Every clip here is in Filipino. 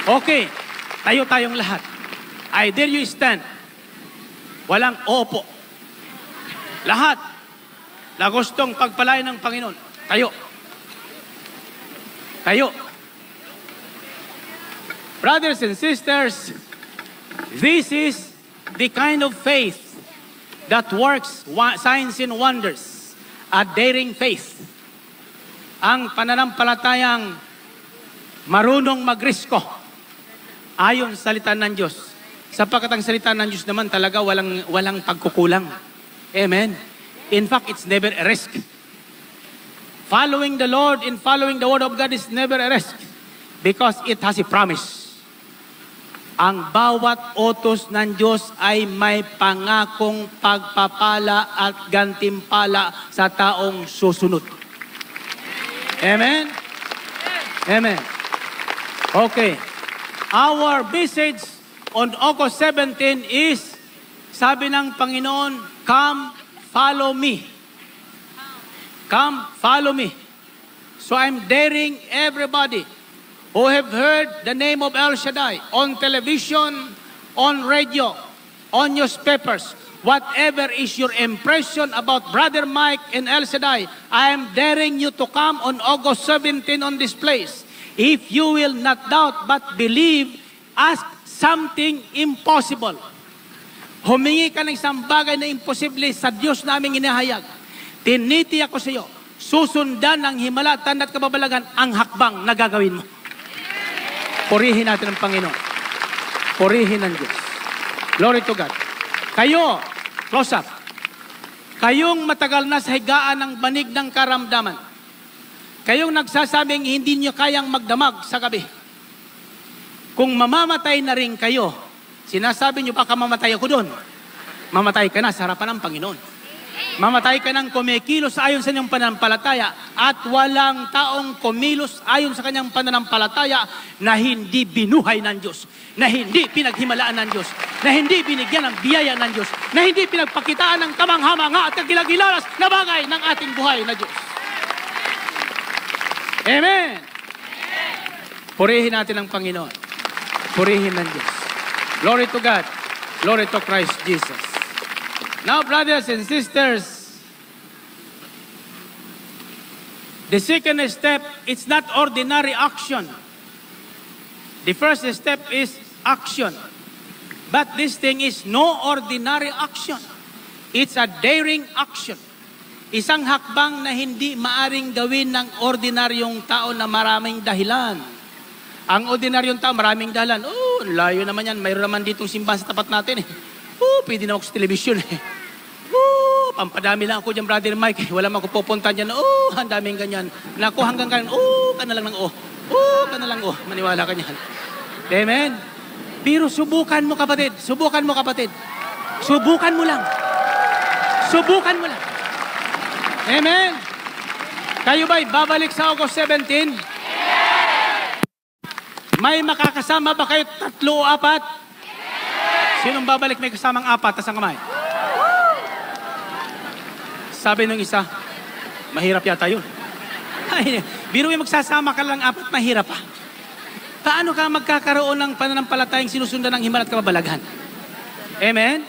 Okay, tayo tayong lahat. I dare you stand. Walang opo. Lahat na gustong pagpalain ng Panginoon, tayo. Tayo. Brothers and sisters, this is the kind of faith that works signs and wonders. A daring faith. Ang pananampalatayang marunong magrisko ayon sa salita ng Diyos. Sapagkat ang salita ng Diyos naman talaga walang pagkukulang. Amen. In fact, it's never a risk. Following the Lord and following the Word of God is never a risk because it has a promise. Ang bawat utos ng Diyos ay may pangakong pagpapala at gantimpala sa taong susunod. Amen? Amen. Okay. Our message on August 17 is, sabi ng Panginoon, come, follow me. Come, follow me. So I'm daring everybody who have heard the name of El Shaddai on television, on radio, on newspapers, whatever is your impression about Brother Mike and El Shaddai, I am daring you to come on August 17 on this place. If you will not doubt but believe, ask something impossible. Humingi ka ng isang bagay na imposible sa Diyos naming inihayag. Tinitiyak ko sa iyo, susundan ng himala, tanda at kababalagan ang hakbang na gagawin mo. Purihin natin ang Panginoon. Purihin ang Diyos. Glory to God. Kayo, close up. Kayong matagal na sa higaan ng banig ng karamdaman. Kayong nagsasabing hindi niyo kayang magdamag sa gabi. Kung mamamatay na rin kayo, sinasabi niyo baka mamatay ako doon. Mamatay ka na sa harapan ng Panginoon. Mamatay ka ng kumikilos ayon sa inyong pananampalataya at walang taong kumilos ayon sa kanyang pananampalataya na hindi binuhay ng Diyos, na hindi pinaghimalaan ng Diyos, na hindi binigyan ng biyaya ng Diyos, na hindi pinagpakitaan ng kamangha-mangha at kagilagilalas na bagay ng ating buhay na Diyos. Amen! Purihin natin ang Panginoon. Purihin ng Diyos. Glory to God. Glory to Christ Jesus. Now, brothers and sisters, the second step, it's not ordinary action. The first step is action. But this thing is no ordinary action. It's a daring action. Isang hakbang na hindi maaring gawin ng ordinaryong tao na maraming dahilan. Ang ordinaryong tao, maraming dahilan. Oh, layo naman yan. Mayroon naman ditong simbahan sa tapat natin eh. Pwede na ako sa television eh. Pampadami lang ako dyan, Brother Mike. Wala man ako pupunta dyan. Ang daming ganyan. Naku, hanggang ganyan. Ka na lang ng ka na lang Maniwala ka niyan. Amen? Pero subukan mo, kapatid. Subukan mo, kapatid. Subukan mo lang. Subukan mo lang. Amen? Kayo ba'y babalik sa August 17? May makakasama ba kayo 3 o 4? Sinong babalik may kasamang 4? Tas ang kamay. Sabi nung isa, mahirap yata yun. Ay, biro yung magsasama ka lang 4, mahirap pa. Paano ka magkakaroon ng pananampalatayang sinusundan ng himala at kababalaghan? Amen?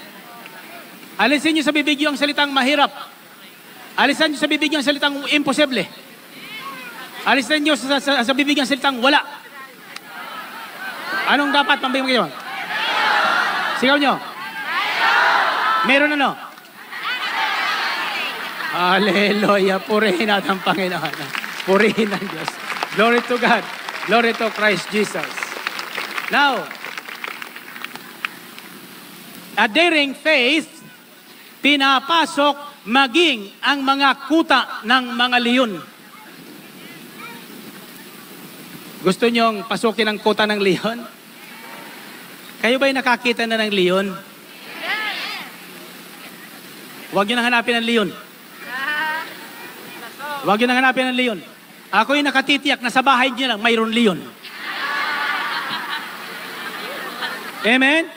Alisin nyo sa bibig yung salitang mahirap. Alisin nyo sa bibig yung salitang imposible. Alisin nyo sa bibig yung salitang wala. Anong dapat pambigyan kayo? Sigaw nyo. Meron ano? Hallelujah. Purihin natin ang Panginoon. Purihin ang Diyos. Glory to God. Glory to Christ Jesus. Now, a daring faith, pinapasok maging ang mga kuta ng mga leon. Gusto nyong pasukin ang kuta ng leon? Kayo ba'y nakakita na ng leon? Huwag nyo nang hanapin ang leon. Huwag nyo nang hanapin ang leon. Ako'y nakatitiyak na sa bahay nyo lang mayroon leon. Amen?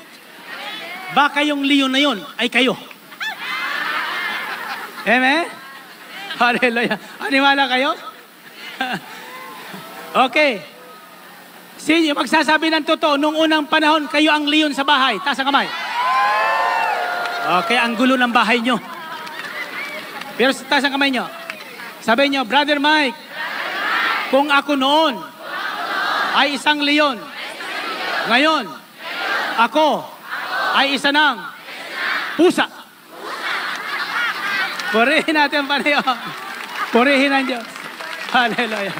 Baka yung leon na yun ay kayo. Amen? Hallelujah. Animala kayo? Okay. Sino magsasabi ng totoo, nung unang panahon, kayo ang leon sa bahay? Taas ang kamay. Okay, ang gulo ng bahay nyo. Pero taas ang kamay nyo. Sabi nyo, Brother Mike, kung ako noon ay isang leon, ngayon, ako ay isa ng pusa. Purihin natin ang Panginoon. Purihin ang Diyos. Hallelujah.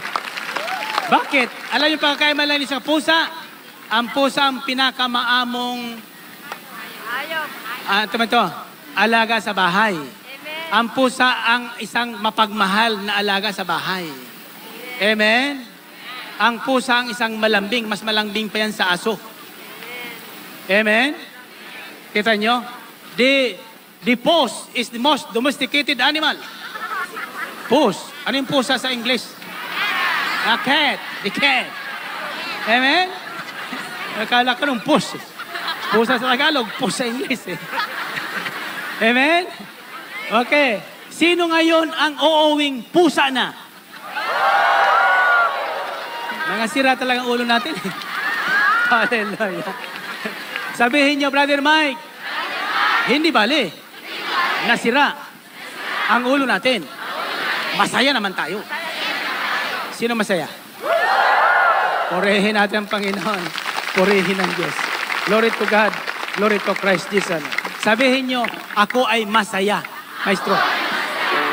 Bakit? Alam niyo pagkakaimalan sa pusa? Ang pusa ang pinakamaamong alaga sa bahay. Ang pusa ang isang mapagmahal na alaga sa bahay. Amen? Ang pusa ang isang malambing. Mas malambing pa yan sa aso. Amen? Kita nyo? The post is the most domesticated animal. Post. Ano yung pusa sa English? A cat. The cat. Amen? Akala ko nung push. Pusa sa Tagalog, push sa English. Amen? Okay. Sino ngayon ang uuwing pusa na? Mga sira talaga ang ulo natin. Hallelujah. Sabihin niyo, Brother Mike, hindi bali. Nasira ang ulo natin. Masaya naman tayo. Sino masaya? Purihin natin ang Panginoon. Purihin ang Diyos. Glory to God. Glory to Christ Jesus. Sabihin nyo, ako ay masaya. Maestro,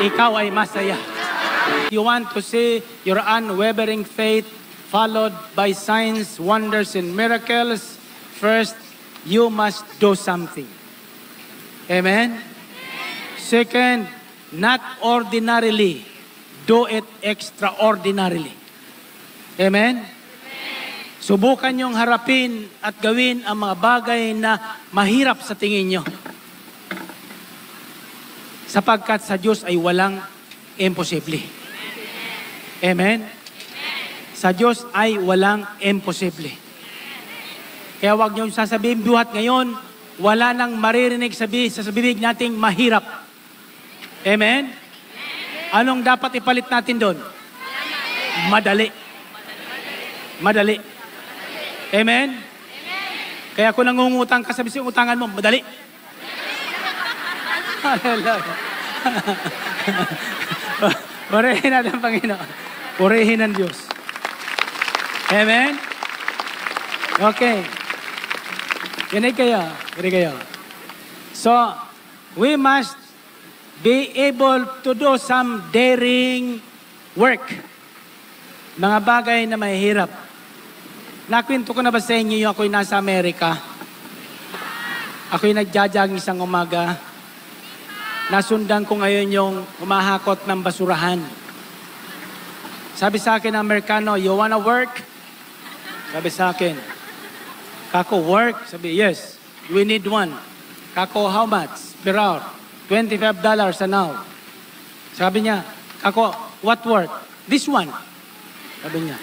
ikaw ay masaya. You want to see your unwavering faith followed by signs, wonders, and miracles, first, you must do something. Amen? Second, not ordinarily, do it extraordinarily. Amen? Subukan niyong harapin at gawin ang mga bagay na mahirap sa tingin niyo. Sapagkat sa Diyos ay walang imposible. Amen? Sa Diyos ay walang imposible. Kaya huwag niyong sasabihin buhat ngayon, wala nang maririnig sa bibig nating mahirap. Amen? Anong dapat ipalit natin doon? Madali. Madali. Amen? Kaya kung nangungutang ka, sabi yung utangan mo, madali. Hallelujah. Purihin natin ang Panginoon. Purihin ang Diyos. Amen? Okay. Kinig kayo. So, we must be able to do some daring work. Mga bagay na mahirap. Nakwento ko na ba sa inyo yung ako'y nasa Amerika? Ako'y nagja-jogging isang umaga. Nasundan ko ngayon yung humahakot ng basurahan. Sabi sa akin ng Amerikano, you wanna work? Sabi sa akin, Kako, work? Sabi, yes, we need one. Kako, how much per hour? $25 an hour. Sabi niya, Kako, what work? This one. Sabi niya,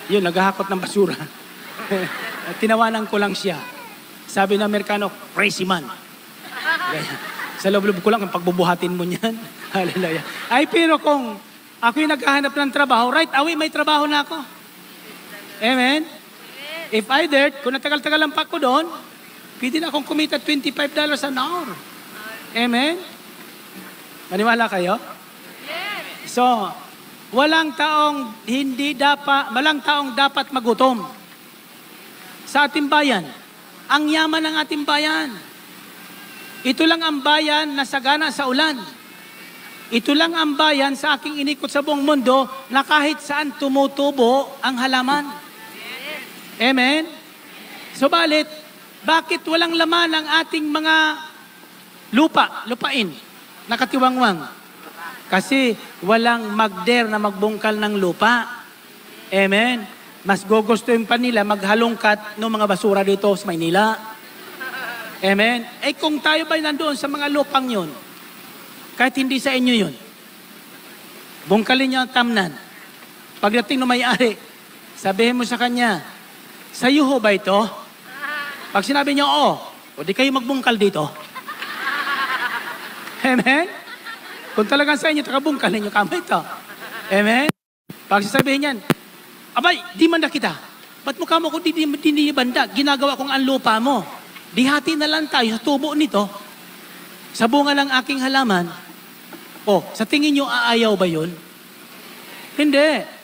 yun, naghahakot ng basura. Tinawanan ko lang siya. Sabi ng Amerikano, crazy man. Sa loob-loob ko lang, ang pagbubuhatin mo niyan. Hallelujah. Ay, pero kung ako'y naghahanap ng trabaho, right away, may trabaho na ako. Amen? If I dared, kung natagal-tagal lang pa ako doon, pwede na akong kumita $25 an hour. Amen? Maniwala kayo? So, walang taong dapat magutom sa ating bayan. Ang yaman ng ating bayan. Ito lang ang bayan na sagana sa ulan. Ito lang ang bayan sa aking inikot sa buong mundo na kahit saan tumutubo ang halaman. Amen? Subalit, bakit walang laman ang ating mga lupain, nakatiwangwang? Kasi walang magder na magbungkal ng lupa. Amen? Mas gugustuhin pa nila maghalongkat ng mga basura dito sa Maynila. Amen? Eh kung tayo ba'y nandoon sa mga lupang yun, kahit hindi sa inyo yun, bungkalin niyo ang tamnan. Pagdating ng may-ari, sabihin mo sa kanya, sa'yo ho ba ito? Pag sinabi niyo, oo, o di kayo magbungkal dito. Amen? Kung talagang sa inyo, takabungkalin niyo kamo ito. Amen? Pag sasabihin niyan, abay, di man na kita. ba't mukha mo ko dinibanda? Ginagawa kong ang lupa mo. Dihati na lang tayo sa tubo nito, sa bunga ng aking halaman. O, sa tingin nyo, aayaw ba yun? Hindi.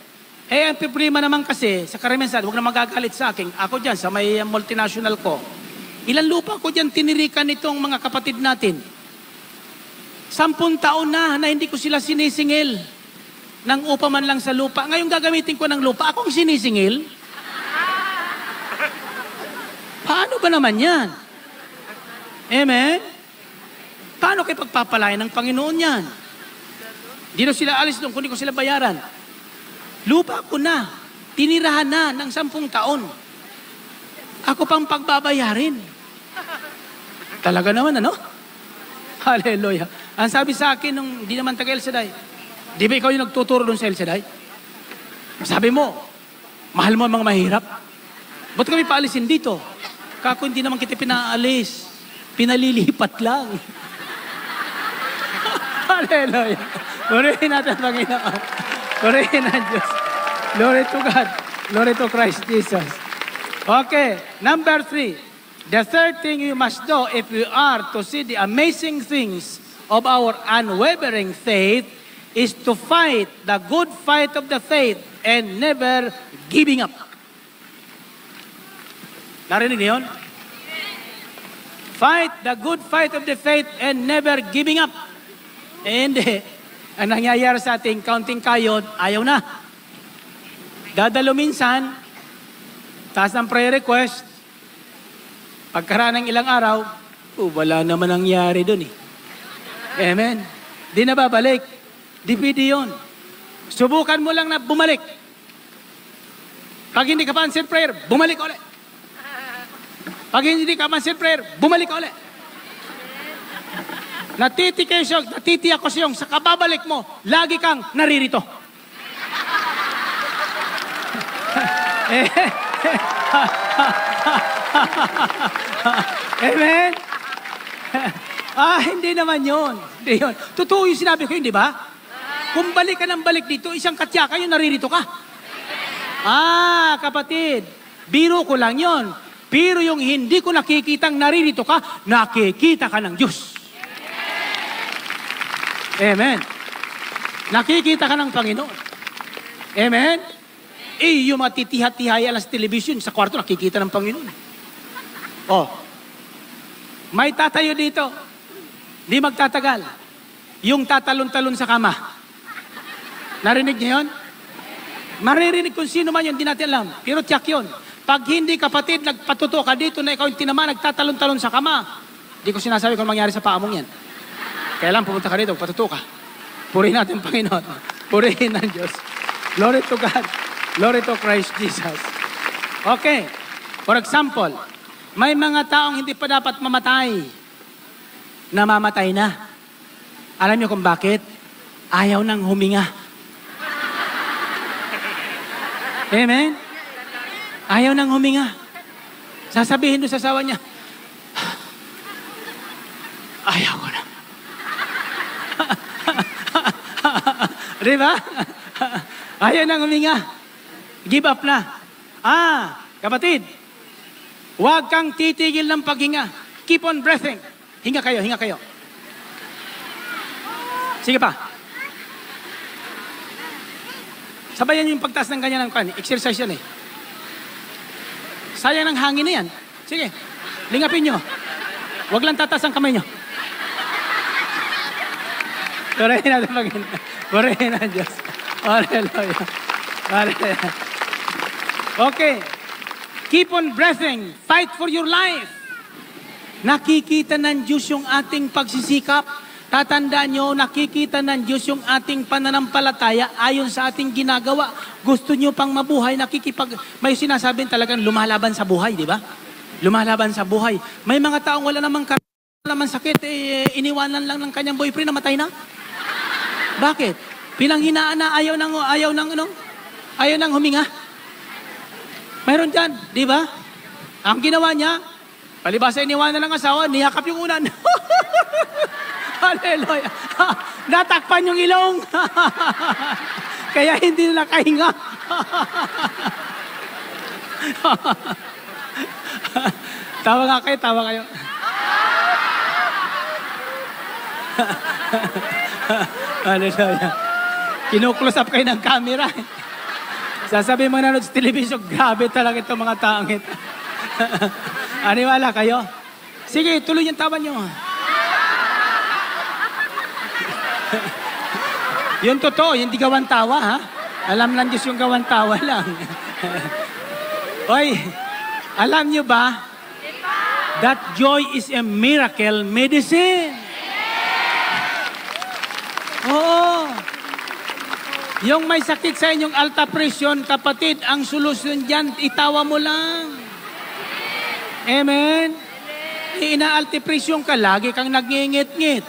Ang problema naman kasi, sa karamihan, huwag na magagalit sa akin. Ako dyan, sa may multinational ko. Ilan lupa ko dyan tinirikan nitong mga kapatid natin? 10 taon na hindi ko sila sinisingil ng upa man lang sa lupa. Ngayon gagamitin ko ng lupa, akong sinisingil? Paano ba naman yan? Amen? Paano kayo pagpapalayan ng Panginoon yan? Di na sila alis doon, kundi ko sila bayaran. Lupa ko na, tinirahan na ng 10 taon. Ako pang pagbabayarin. Talaga naman, ano? Hallelujah. Ang sabi sa akin nung di naman taga El Shaddai, di ba ikaw yung nagtuturo doon sa El Shaddai? Sabi mo, mahal mo ang mga mahirap. Ba't kami paalisin dito? Kako hindi naman kita pinaalis. Pinalilipat lang. Hallelujah. Purihin natin ang Panginoon. Purihin ang Diyos. Glory to God. Glory to Christ Jesus. Okay, number 3. The third thing you must do if you are to see the amazing things of our unwavering faith is to fight the good fight of the faith and never giving up. Narinig niyo yun? Fight the good fight of the faith and never giving up. Hindi. Ang nangyayari sa ating counting kayod, ayaw na. Dadalo minsan, taas ng prayer request, pagkaraan ng ilang araw, wala naman nangyari dun eh. Amen. Di na babalik. Dipidi yun. Subukan mo lang na bumalik. Pag hindi ka pa answered prayer, bumalik ulit. Pag hindi ka pa answered prayer, bumalik ulit. Natitiyak ko siyong sa kababalik mo, lagi kang naririto. Amen? Hindi naman yun. Hindi yun. Totoo yung sinabi ko yun, di ba? Kung balik ka ng balik dito, isang katsaka yun, naririto ka. Kapatid, biro ko lang yun. Pero yung hindi ko nakikitang naririto ka, nakikita ka ng Diyos. Amen. Nakikita ka ng Panginoon. Amen? Yung matitihat-tihaya lang sa television, sa kwarto, nakikita ng Panginoon. May tatayo dito. Di magtatagal. Yung tatalon-talon sa kama. Narinig niyo yun? Maririnig kung sino man yun, di natin alam. Pero tiyak yun. Pag hindi kapatid, nagpatuto ka dito na ikaw yung tinama, nagtatalon-talon sa kama. Di ko sinasabi kung mangyari sa paa mong yan. Kaya lang, pumunta ka dito, patuto ka. Purihin natin, Panginoon. Purihin ng Diyos. Glory to God. Glory to Christ Jesus. Okay. For example, may mga taong hindi pa dapat mamatay. Namamatay na. Alam niyo kung bakit? Ayaw nang huminga. Amen? Ayaw nang huminga. Sasabihin doon sa asawa niya, ayaw ko na. Diba? Ayaw nang huminga. Give up na. Kapatid, huwag kang titigil ng paghinga. Keep on breathing. Hinga kayo, hinga kayo. Sige pa. Sabayan yung pagtaas ng ganyan ng kan. Exercise yan eh. Sayang ng hangin na yan. Sige, lingapin nyo. Huwag lang tataas ang kamay nyo. Purihin natin Panginoon. Purihin ang Diyos. Hallelujah. Hallelujah. Okay. Keep on breathing. Fight for your life. Nakikita ng Diyos yung ating pagsisikap. Tatandaan nyo, nakikita ng Diyos yung ating pananampalataya ayon sa ating ginagawa. Gusto nyo pang mabuhay, may sinasabing talagang lumalaban sa buhay, di ba? Lumalaban sa buhay. May mga taong wala namang sakit, iniwanan lang ng kanyang boyfriend, namatay na. Bakit? Pinanghinaan na ayaw nang huminga. Mayroon dyan, di ba? Ang ginawa niya, palibasa iniwanan ng asawa, niyakap yung unan. Hallelujah. Natakpan yung ilong. Kaya hindi na nakahinga. Tawa nga kayo, tawa kayo. Hallelujah. Kinu-close up kayo ng camera. Sasabihin mo nanood sa television, grabe talaga itong mga taong ito. Aniwala kayo? Sige, tuloy yung tawa nyo. Yung totoo, hindi gawan tawa, ha? Alam lang Diyos yung gawan tawa lang. Oy, alam nyo ba? That joy is a miracle medicine. Oo. Yung may sakit sa inyong alta presyon, kapatid, ang solusyon dyan, itawa mo lang. Amen? Ina-alta presyon ka, lagi kang nagngingit-ngit.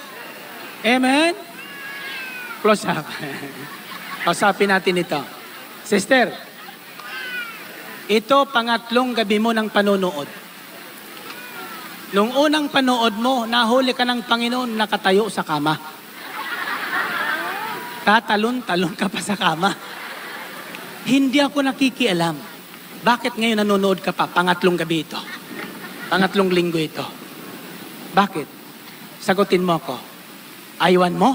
Amen? Close up. Kausapin natin ito. Sister, ito pangatlong gabi mo ng panonood. Nung unang panood mo, nahuli ka ng Panginoon, nakatayo sa kama. Tatalon-talon ka pa sa kama. Hindi ako nakikialam. Bakit ngayon nanonood ka pa? Pangatlong gabi ito. Pangatlong linggo ito. Bakit? Sagutin mo ako. Aywan mo?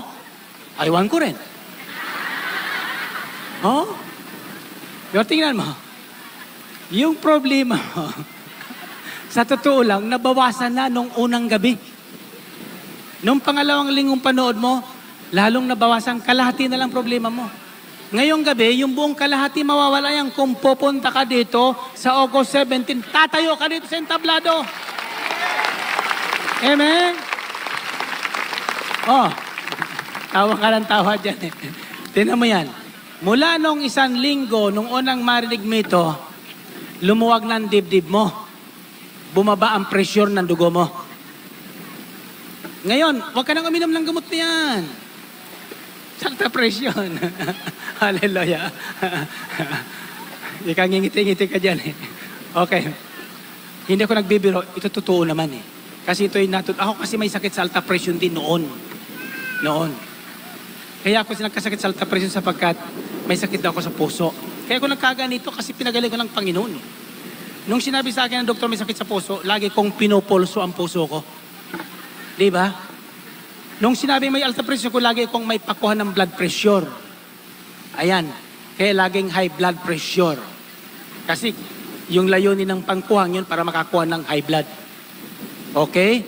Aywan ko rin. Oh? Pero tingnan mo. Yung problema mo, sa totoo lang, nabawasan na nung unang gabi. Nung pangalawang linggong panood mo, lalong nabawasan, kalahati na lang problema mo. Ngayong gabi, yung buong kalahati mawawala yan kung pupunta ka dito sa August 17, tatayo ka dito sa entablado. Amen? Oh, tawa ka ng tawa dyan eh. Tingnan mo yan. Mula nung isang linggo, nung unang marinig mo ito, lumuwag na ang dibdib mo. Bumaba ang pressure ng dugo mo. Ngayon, huwag ka nang uminom ng gamot na yan. Sakta presyon. Hallelujah. Ikaw ngingiti-ngiti ka dyan eh. Okay. Hindi ako nagbibiro. Ito totoo naman eh. Kasi ito'y ako kasi may sakit sa alta presyon din noon. Kaya ako nagkasakit sa alta presyon sapagkat may sakit daw ako sa puso. Kaya ako nagkaganito kasi pinagaling ko ng Panginoon eh. Nung sinabi sa akin ng doktor may sakit sa puso, lagi kong pinupulso ang puso ko. Diba? Nung sinabi may alta pressure ko, lagi kong may pakuha ng blood pressure. Ayan. Kaya laging high blood pressure. Kasi yung layunin ng pangkuhang yun para makakuha ng high blood. Okay?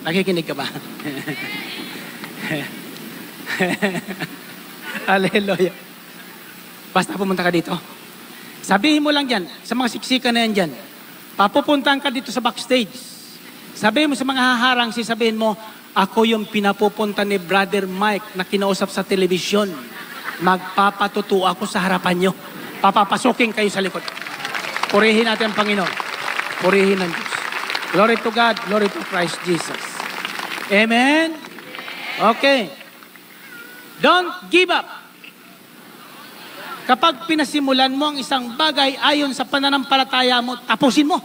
Nakikinig ka ba? Hallelujah. Basta pumunta ka dito. Sabihin mo lang dyan, sa mga siksikan na yan dyan, papupuntahan ka dito sa backstage. Sabihin mo sa mga haharang, sabihin mo, ako yung pinapupunta ni Brother Mike na kinausap sa telebisyon. Magpapatuto ako sa harapan nyo. Papapasukin kayo sa likod. Purihin natin ang Panginoon. Purihin ang Diyos. Glory to God. Glory to Christ Jesus. Amen? Okay. Don't give up. Kapag pinasimulan mo ang isang bagay ayon sa pananampalataya mo, tapusin mo.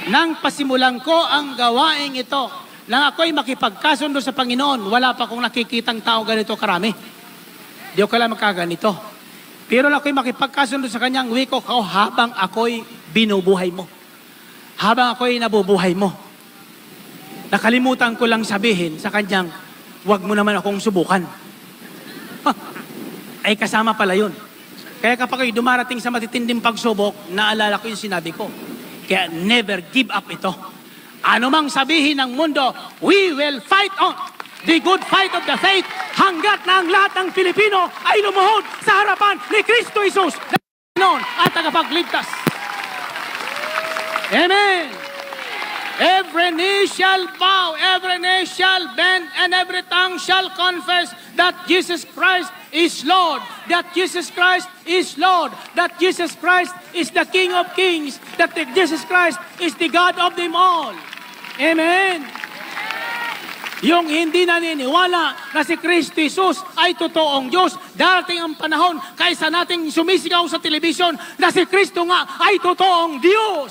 Nang pasimulan ko ang gawaing ito, nang ako'y makipagkasundo sa Panginoon, wala pa akong nakikitang tao ganito karami. Di ko kailangan magkaganito. Pero ako'y makipagkasundo sa kanyang wiko ko habang ako'y binubuhay mo. Habang ako'y nabubuhay mo. Nakalimutan ko lang sabihin sa kanyang, wag mo naman akong subukan. Ay kasama pala yun. Kaya kapag ako'y dumarating sa matitinding pagsubok, naalala ko yung sinabi ko. Kaya never give up ito. Ano mang sabihin ng mundo, we will fight on the good fight of the faith hanggat na ang lahat ng Pilipino ay lumuhod sa harapan ni Kristo Jesus na Panginoon at tagapagligtas. Amen. Every knee shall bow, every knee shall bend, and every tongue shall confess that Jesus Christ is Lord, that Jesus Christ is Lord, that Jesus Christ is the King of Kings, that Jesus Christ is the God of them all. Amen. Yung hindi naniniwala na si Kristo Jesus ay totoong Diyos, darating ang panahon kaysa nating sumisigaw sa telebisyon na si Kristo nga ay totoong Diyos.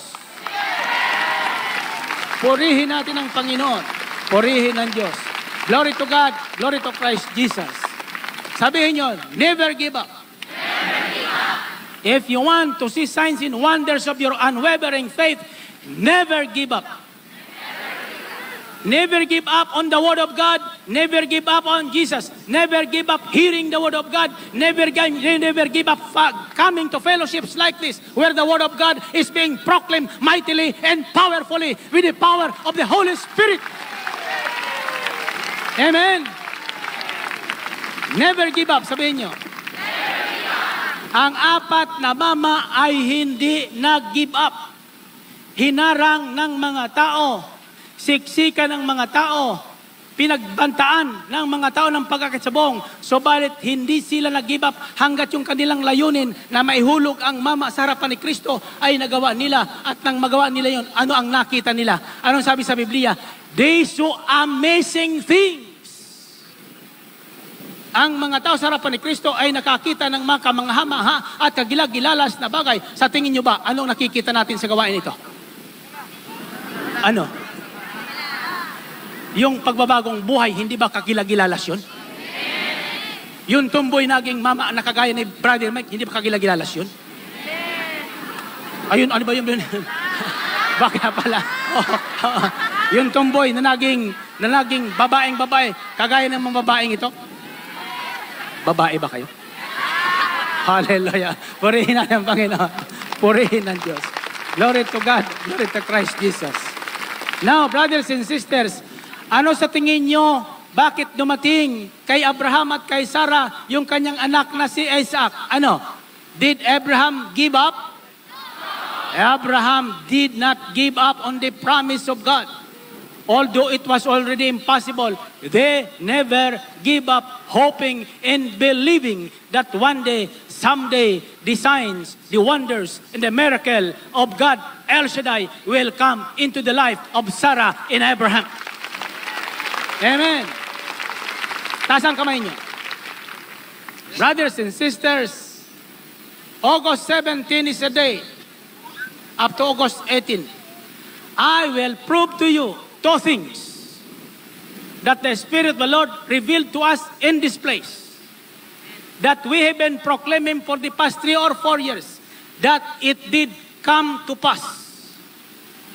Purihin natin ang Panginoon. Purihin ang Diyos. Glory to God. Glory to Christ Jesus. Sabihin nyo, never give up. Never give up. If you want to see signs and wonders of your unwavering faith, never give up. Never give up on the Word of God. Never give up on Jesus. Never give up hearing the Word of God. Never give up coming to fellowships like this, where the Word of God is being proclaimed mightily and powerfully with the power of the Holy Spirit. Amen. Never give up, sabihin nyo. Ang apat na mama ay hindi nag-give up. Hinarang ng mga tao, siksikan ng mga tao, pinagbantaan ng mga tao ng pagkakasabong. Subalit hindi sila nag-give up hanggat yung kanilang layunin na maihulog ang mama sa harapan ni Kristo ay nagawa nila. At nang magawa nila yun, ano ang nakita nila? Anong sabi sa Biblia? They saw amazing things. Ang mga tao sa harapan ni Kristo ay nakakita ng mga kamangha-mangha at kagilag-gilalas na bagay. Sa tingin nyo ba, anong nakikita natin sa gawain ito? Ano? Yung pagbabagong buhay, hindi ba kagilag-gilalas yun? Yung tumboy naging mama na kagaya ni Brother Mike, hindi ba kagilag-gilalas yun? Ayun, ano ba yun? Baka pala. Yung tumboy na naging babaeng-babae, kagaya ng mga babaeng ito? Babae ba kayo? Hallelujah. Purihin na ng Panginoon. Purihin ng Diyos. Glory to God. Glory to Christ Jesus. Now, brothers and sisters, ano sa tingin nyo, bakit dumating kay Abraham at kay Sarah yung kanyang anak na si Isaac? Ano? Did Abraham give up? Abraham did not give up on the promise of God. Although it was already impossible, they never give up hoping and believing that one day, someday, the signs, the wonders, and the miracle of God, El Shaddai, will come into the life of Sarah and Abraham. Amen. Taas ang kamay niyo. Brothers and sisters, August 17 is a day. Up to August 18, I will prove to you two things that the Spirit of the Lord revealed to us in this place, that we have been proclaiming for the past 3 or 4 years, that it did come to pass.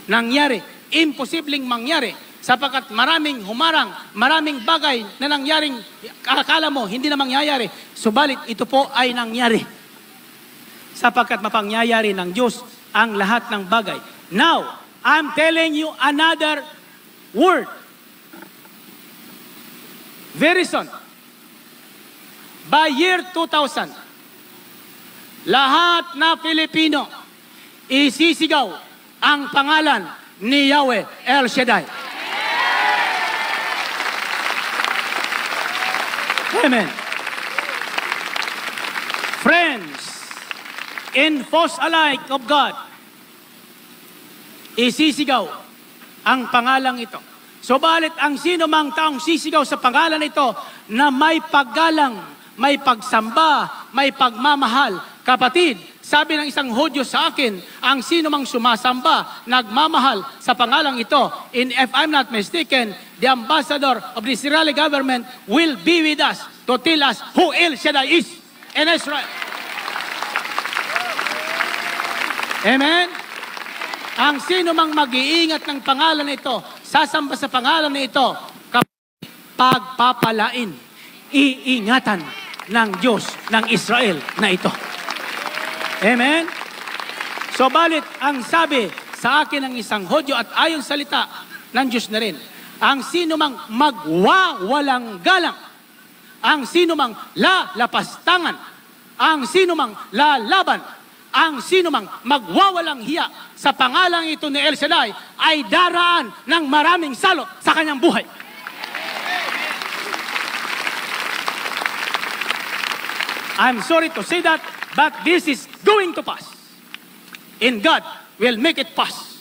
Nangyari, imposibleng mangyari, sapagkat maraming humarang, maraming bagay na nangyaring akala mo hindi na mangyayari, subalit ito po ay nangyari. Sapagkat mapangyayari ng Diyos ang lahat ng bagay. Now, I'm telling you another word. Very soon, by year 2000, lahat na Pilipino isisigaw ang pangalan ni Yahweh El Shaddai. Amen. Friends, in foes alike of God, isisigaw ang pangalang ito. Subalit ang sino mang taong sisigaw sa pangalan ito na may paggalang, may pagsamba, may pagmamahal. Kapatid, sabi ng isang Hudyo sa akin, ang sino mang sumasamba, nagmamahal sa pangalang ito, and if I'm not mistaken, the ambassador of the Israeli government will be with us to tell us who El Shaddai is in Israel. Amen? Ang sino mang mag-iingat ng pangalan ito, sasamba sa pangalan na ito, pagpapalain, iingatan ng Diyos ng Israel na ito. Amen? So balit, ang sabi sa akin ng isang Hudyo at ayon salita ng Diyos na rin, ang sino mang magwawalang galang, ang sino mang lalapastangan, ang sino mang lalaban, ang sino mang magwawalang hiya sa pangalang ito ni El Shaddai ay daraan ng maraming salot sa kanyang buhay. I'm sorry to say that, but this is going to pass. And God will make it pass.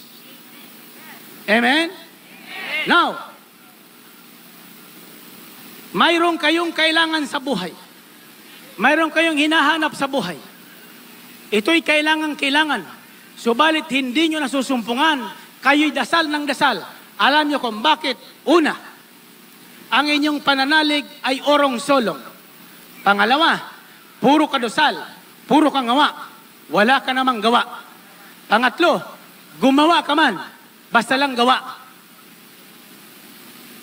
Amen? Now, mayroon kayong kailangan sa buhay. Mayroon kayong hinahanap sa buhay. Ito'y kailangan. Subalit hindi nyo nasusumpungan, kayo'y dasal ng dasal. Alam nyo kung bakit? Una, ang inyong pananalig ay orong solong. Pangalawa, puro kadasal, puro kangawa. wala ka namang gawa. Pangatlo, gumawa ka man, basta lang gawa.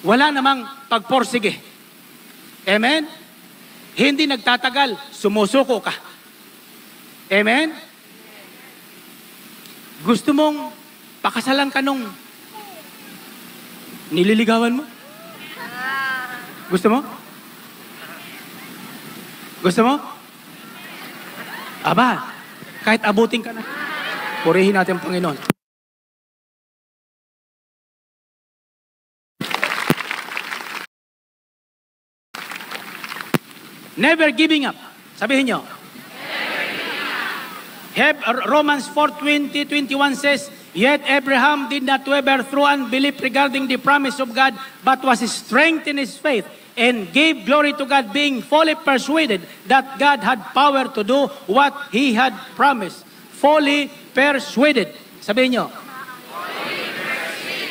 Wala namang pagporsige. Amen? Hindi nagtatagal, sumusuko ka. Amen? Gusto mong pakasalan ka nung nililigawan mo? Gusto mo? Gusto mo? Aba, kahit abutin ka na. Purihin natin ang Panginoon. Never giving up. Sabihin nyo. Romans 4:20-21 says, Yet Abraham did not waver through unbelief regarding the promise of God, but was strengthened in his faith, and gave glory to God, being fully persuaded that God had power to do what He had promised. Fully persuaded. Sabihin nyo.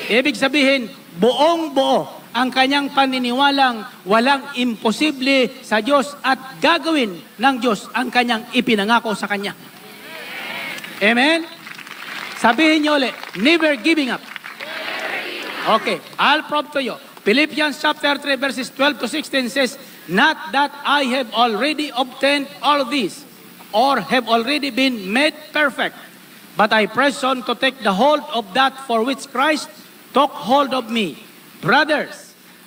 Ibig sabihin, buong-buo ang kanyang paniniwalang walang imposible sa Diyos at gagawin ng Diyos ang kanyang ipinangako sa kanya. Amen? Sabihin nyo ulit, never giving up. Okay, I'll prove to you. Philippians chapter 3 verses 12 to 16 says, Not that I have already obtained all this, or have already been made perfect, but I press on to take the hold of that for which Christ took hold of me. Brothers,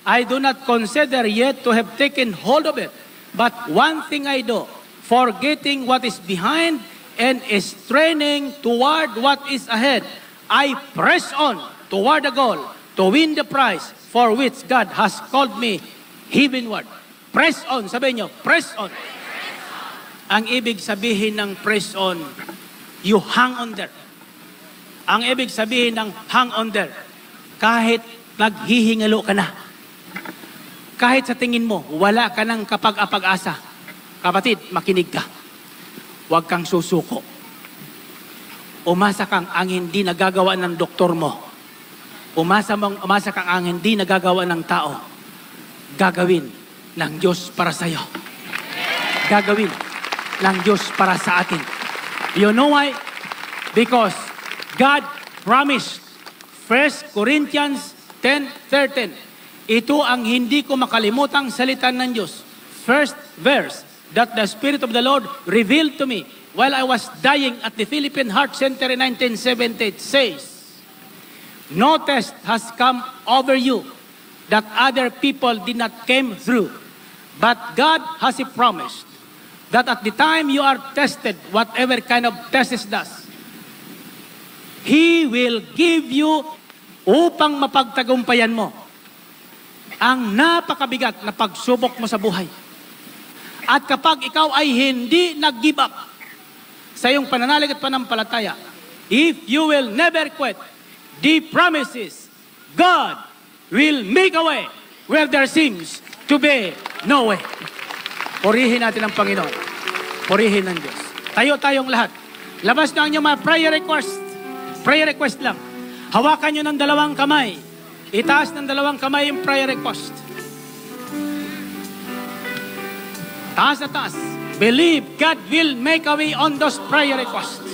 I do not consider yet to have taken hold of it, but one thing I do, forgetting what is behind and straining toward what is ahead, I press on toward the goal to win the prize for which God has called me heavenward. Press on. Sabihin nyo, press on. Ang ibig sabihin ng press on, you hang on there. Ang ibig sabihin ng hang on there, kahit naghihingalo ka na, kahit sa tingin mo, wala ka ng kapag-apag-asa, kapatid, makinig ka. Huwag kang susuko. Umasa kang ang hindi nagagawa ng doktor mo. Umasa kang ang hindi nagagawa ng tao. Gagawin ng Diyos para sa iyo. Gagawin ng Diyos para sa atin. You know why? Because God promised 1 Corinthians 10:13. Ito ang hindi ko makalimutang salita ng Diyos. First verse that the Spirit of the Lord revealed to me while I was dying at the Philippine Heart Center in 1978 says, No test has come over you that other people did not came through. But God has promised that at the time you are tested, whatever kind of test is does, He will give you upang mapagtagumpayan mo ang napakabigat na pagsubok mo sa buhay. At kapag ikaw ay hindi nag-give up sa iyong pananalig at panampalataya, if you will never quit, the promises, God will make a way where there seems to be no way. Purihin natin ang Panginoon. Purihin ng Diyos. Tayo tayong lahat. Labas na ang inyong mga prayer request. Prayer request lang. Hawakan nyo ng dalawang kamay. Itaas ng dalawang kamay yung prayer request. Taas na taas. Believe God will make a way on those prayer requests.